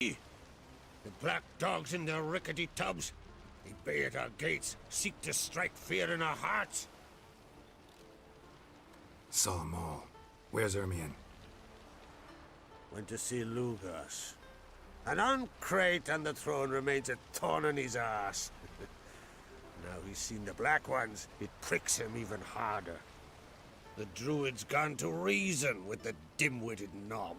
The black dogs in their rickety tubs, they bay at our gates, seek to strike fear in our hearts. Saw 'em all. Where's Ermion? Went to see Lugas. An uncrate on the throne remains a thorn in his ass. Now he's seen the Black Ones, it pricks him even harder. The Druid's gone to reason with the dim-witted knob.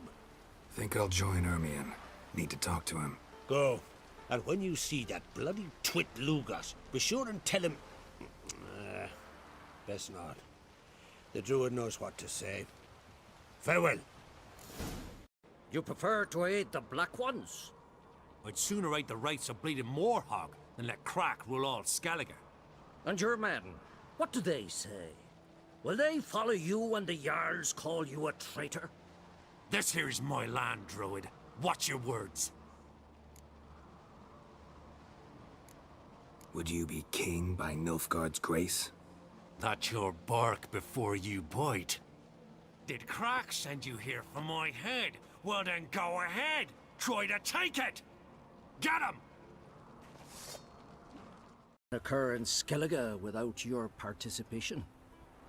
Think I'll join Ermion. Need to talk to him. Go. And when you see that bloody twit Lugas, be sure and tell him... best not. The Druid knows what to say. Farewell. You prefer to aid the Black Ones? I'd sooner aid the rights of bleeding Moorhog than let Crack rule all Skellige. And your men, what do they say? Will they follow you when the Jarls call you a traitor? This here's my land, Druid. Watch your words. Would you be king by Nilfgaard's grace? That's your bark before you bite. Did Crack send you here for my head? Well then go ahead! Try to take it! Get him! Occur in Skellige without your participation?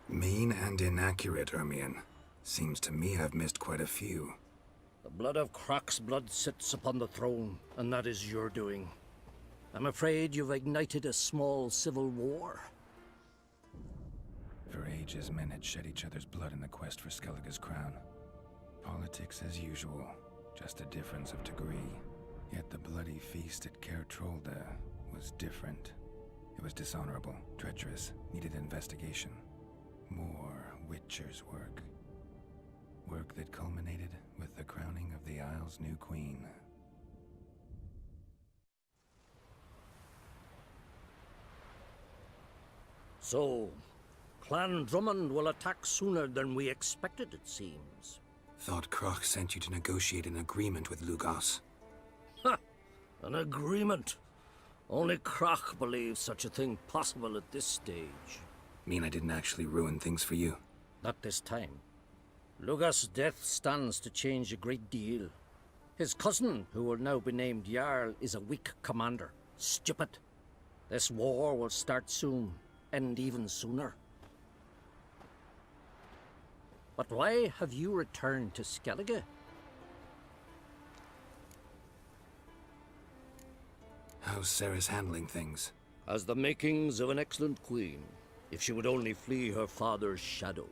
Mean and inaccurate, Ermion. Seems to me I've missed quite a few. The blood of Crack's blood sits upon the throne, and that is your doing. I'm afraid you've ignited a small civil war. For ages, men had shed each other's blood in the quest for Skellige's crown. Politics as usual, just a difference of degree. Yet the bloody feast at Caer Trolda was different. It was dishonorable, treacherous, needed investigation. More Witcher's work. Work that culminated with the crowning of the Isle's new queen. So, Clan Drummond will attack sooner than we expected, it seems. Thought Kroch sent you to negotiate an agreement with Lugas. Ha! An agreement? Only Kroch believes such a thing possible at this stage. Mean I didn't actually ruin things for you? Not this time. Lugas' death stands to change a great deal. His cousin, who will now be named Jarl, is a weak commander. Stupid. This war will start soon, end even sooner. But why have you returned to Skellige? How's Ceres handling things? Has the makings of an excellent queen, if she would only flee her father's shadow.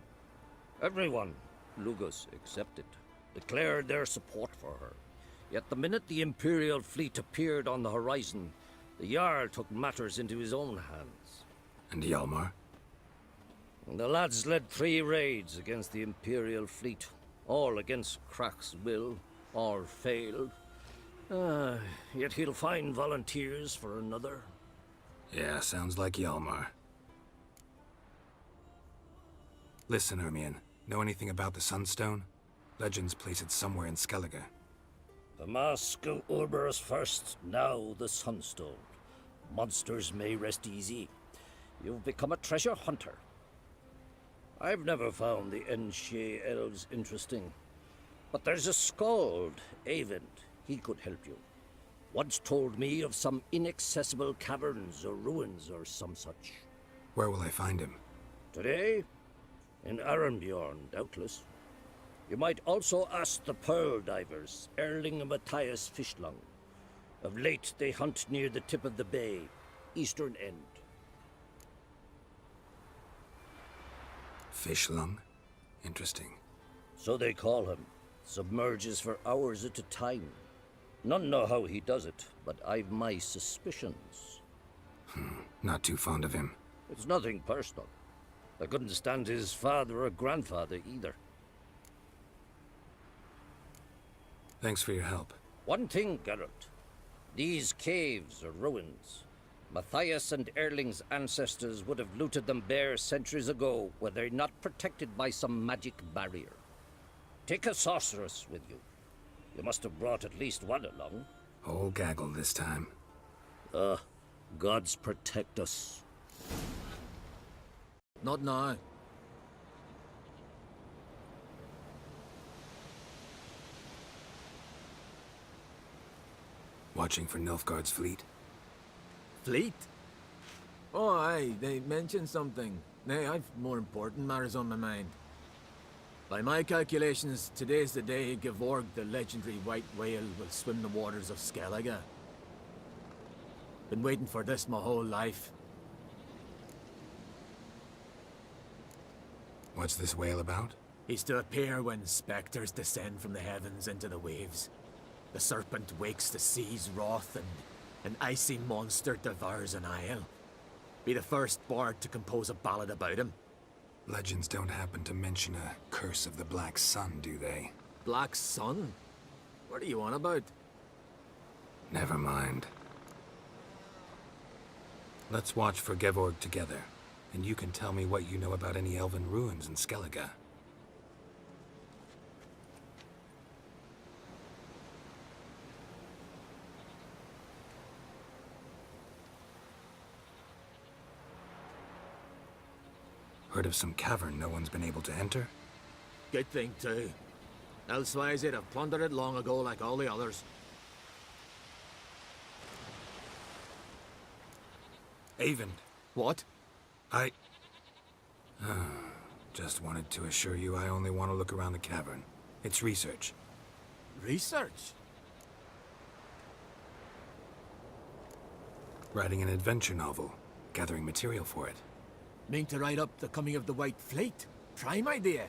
Everyone, Lugas excepted, declared their support for her. Yet the minute the Imperial fleet appeared on the horizon, the Jarl took matters into his own hands. And Hjalmar? The lads led 3 raids against the Imperial fleet, all against Crack's will, all failed. Yet he'll find volunteers for another. Yeah, sounds like Hjalmar. Listen, Ermion, know anything about the Sunstone? Legends place it somewhere in Skellige. The mask of Urberus first, now the Sunstone. Monsters may rest easy. You've become a treasure hunter. I've never found the Enshe elves interesting. But there's a skald, Eyvind. He could help you. Once told me of some inaccessible caverns or ruins or some such. Where will I find him? Today? In Arenbjorn, doubtless. You might also ask the pearl divers, Erling and Matthias Fishlung. Of late, they hunt near the tip of the bay, eastern end. Fishlung? Interesting. So they call him. Submerges for hours at a time. None know how he does it, but I've my suspicions. Not too fond of him. It's nothing personal. I couldn't stand his father or grandfather either. Thanks for your help. One thing, Geralt. These caves are ruins. Matthias and Erling's ancestors would have looted them bare centuries ago were they not protected by some magic barrier. Take a sorceress with you. You must have brought at least one along. Whole gaggle this time. Gods protect us. Not now. Watching for Nilfgaard's fleet? Fleet? Oh, aye, they mentioned something. Nay, I've more important matters on my mind. By my calculations, today's the day Gevorg, the legendary white whale, will swim the waters of Skellige. Been waiting for this my whole life. What's this whale about? He's to appear when specters descend from the heavens into the waves. The serpent wakes the sea's wrath, and an icy monster devours an isle. Be the first bard to compose a ballad about him. Legends don't happen to mention a curse of the Black Sun, do they? Black Sun? What are you on about? Never mind. Let's watch for Gevorg together, and you can tell me what you know about any elven ruins in Skellige. Heard of some cavern no one's been able to enter? Good thing, too. Elsewise, they'd have plundered it long ago like all the others. Avon. What? I... just wanted to assure you I only want to look around the cavern. It's research. Research? Writing an adventure novel. Gathering material for it. Mean to write up the coming of the White Fleet? Prime idea.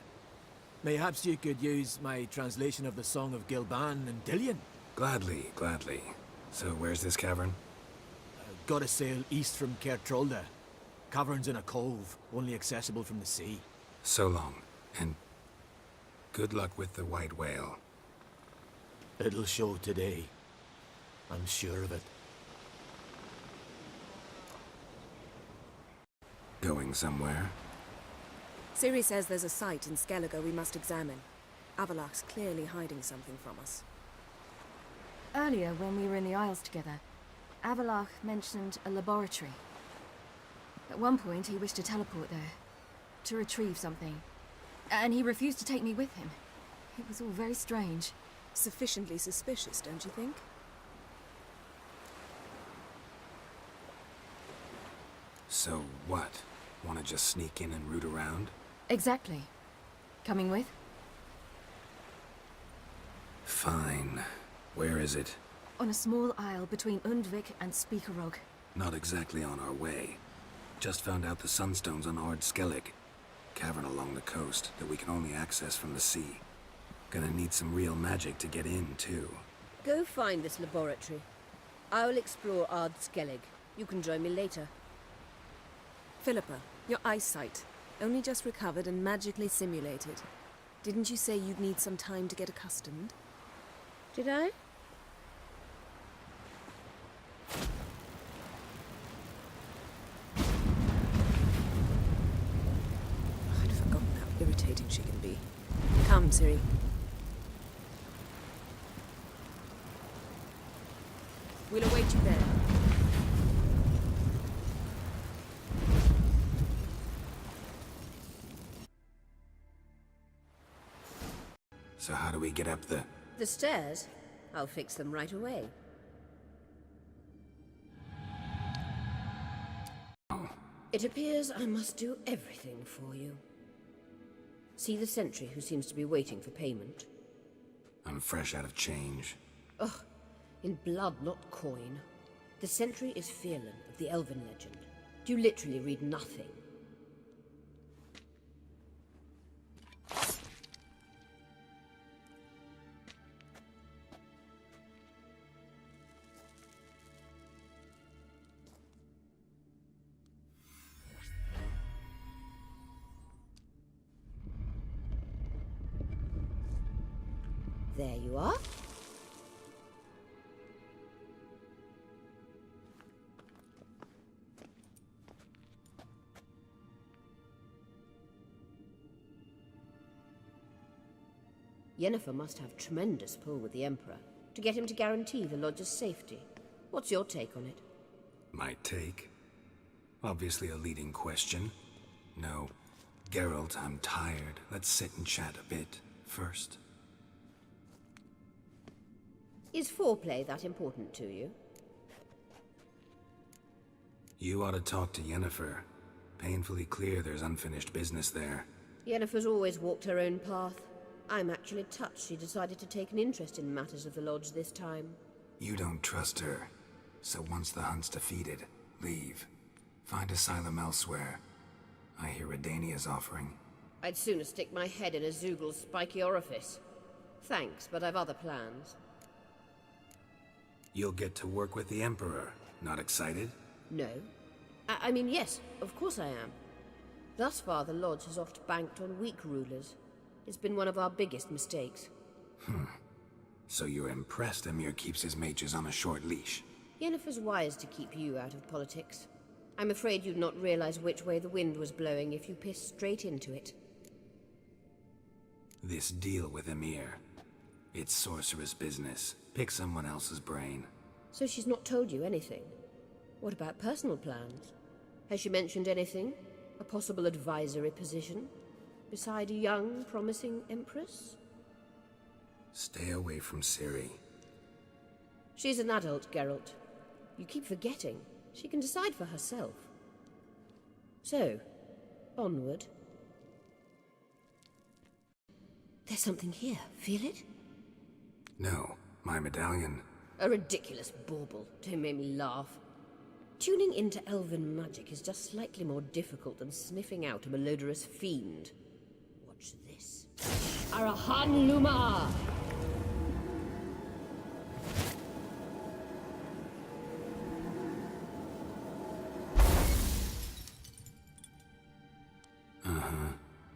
Mayhaps you could use my translation of the Song of Gilban and Dillion. Gladly, gladly. So where's this cavern? Gotta sail east from Kertrolda. Cavern's in a cove, only accessible from the sea. So long, and good luck with the white whale. It'll show today. I'm sure of it. Going somewhere? Ciri says there's a site in Skellige we must examine. Avallach's clearly hiding something from us. Earlier, when we were in the Isles together, Avallach mentioned a laboratory. At one point, he wished to teleport there, to retrieve something. And he refused to take me with him. It was all very strange. Sufficiently suspicious, don't you think? So what? Want to just sneak in and root around? Exactly. Coming with? Fine. Where is it? On a small isle between Undvik and Speakerog. Not exactly on our way. Just found out the Sunstone's on Ard Skellig. Cavern along the coast that we can only access from the sea. Gonna need some real magic to get in, too. Go find this laboratory. I will explore Ard Skellig. You can join me later. Philippa, your eyesight. Only just recovered and magically simulated. Didn't you say you'd need some time to get accustomed? Did I? I'd forgotten how irritating she can be. Come, Ciri. We'll await you there. So how do we get up the... The stairs? I'll fix them right away. Oh. It appears I must do everything for you. See the sentry who seems to be waiting for payment? I'm fresh out of change. Ugh, in blood, not coin. The sentry is Fierlan of the Elven legend. You literally read nothing. There you are. Yennefer must have tremendous pull with the Emperor to get him to guarantee the lodge's safety. What's your take on it? My take? Obviously a leading question. No. Geralt, I'm tired. Let's sit and chat a bit first. Is foreplay that important to you? You ought to talk to Yennefer. Painfully clear there's unfinished business there. Yennefer's always walked her own path. I'm actually touched she decided to take an interest in matters of the Lodge this time. You don't trust her. So once the hunt's defeated, leave. Find asylum elsewhere. I hear Redania's offering. I'd sooner stick my head in a Wzol's spiky orifice. Thanks, but I've other plans. You'll get to work with the Emperor. Not excited? No. I mean, yes, of course I am. Thus far, the Lodge has oft banked on weak rulers. It's been one of our biggest mistakes. So you're impressed Emir keeps his mages on a short leash? Yennefer's wise to keep you out of politics. I'm afraid you'd not realize which way the wind was blowing if you pissed straight into it. This deal with Emir. It's sorceress business. Pick someone else's brain. So she's not told you anything? What about personal plans? Has she mentioned anything? A possible advisory position? Beside a young, promising empress? Stay away from Ciri. She's an adult, Geralt. You keep forgetting. She can decide for herself. So, onward. There's something here. Feel it? No, my medallion. A ridiculous bauble. Don't make me laugh. Tuning into elven magic is just slightly more difficult than sniffing out a malodorous fiend. Watch this. Arahan Luma!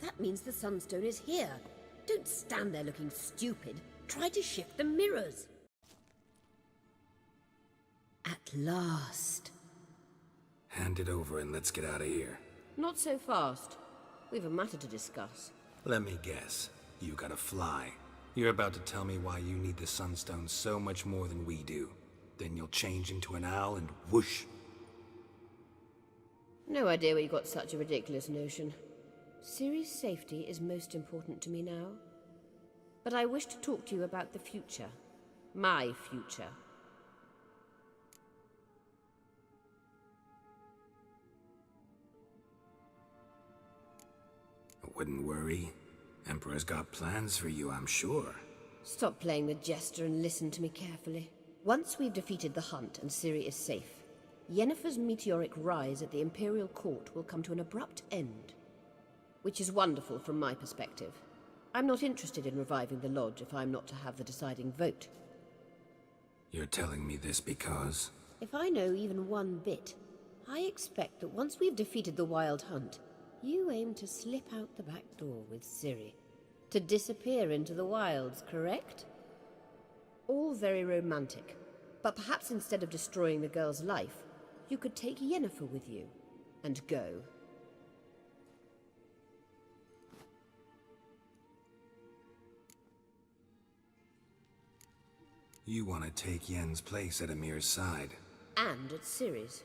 That means the Sunstone is here. Don't stand there looking stupid. Try to shift the mirrors. At last. Hand it over and let's get out of here. Not so fast. We've a matter to discuss. Let me guess. You gotta fly. You're about to tell me why you need the Sunstone so much more than we do. Then you'll change into an owl and whoosh. No idea where you got such a ridiculous notion. Ciri's safety is most important to me now. But I wish to talk to you about the future. My future. I wouldn't worry. Emperor's got plans for you, I'm sure. Stop playing the jester and listen to me carefully. Once we've defeated the hunt and Ciri is safe, Yennefer's meteoric rise at the Imperial Court will come to an abrupt end. Which is wonderful from my perspective. I'm not interested in reviving the Lodge if I'm not to have the deciding vote. You're telling me this because... If I know even one bit, I expect that once we've defeated the Wild Hunt, you aim to slip out the back door with Ciri. To disappear into the wilds, correct? All very romantic. But perhaps instead of destroying the girl's life, you could take Yennefer with you. And go. You want to take Yen's place at Emir's side. And at Ciri's.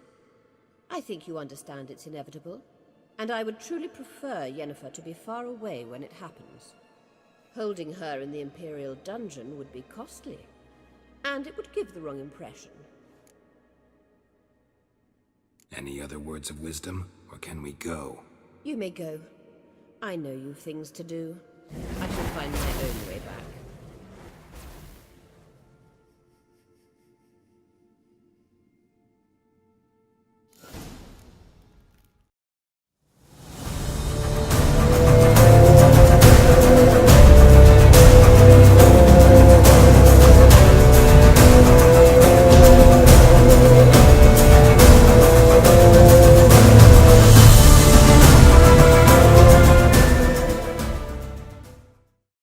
I think you understand it's inevitable. And I would truly prefer Yennefer to be far away when it happens. Holding her in the Imperial dungeon would be costly. And it would give the wrong impression. Any other words of wisdom, or can we go? You may go. I know you've things to do. I can find my own way back.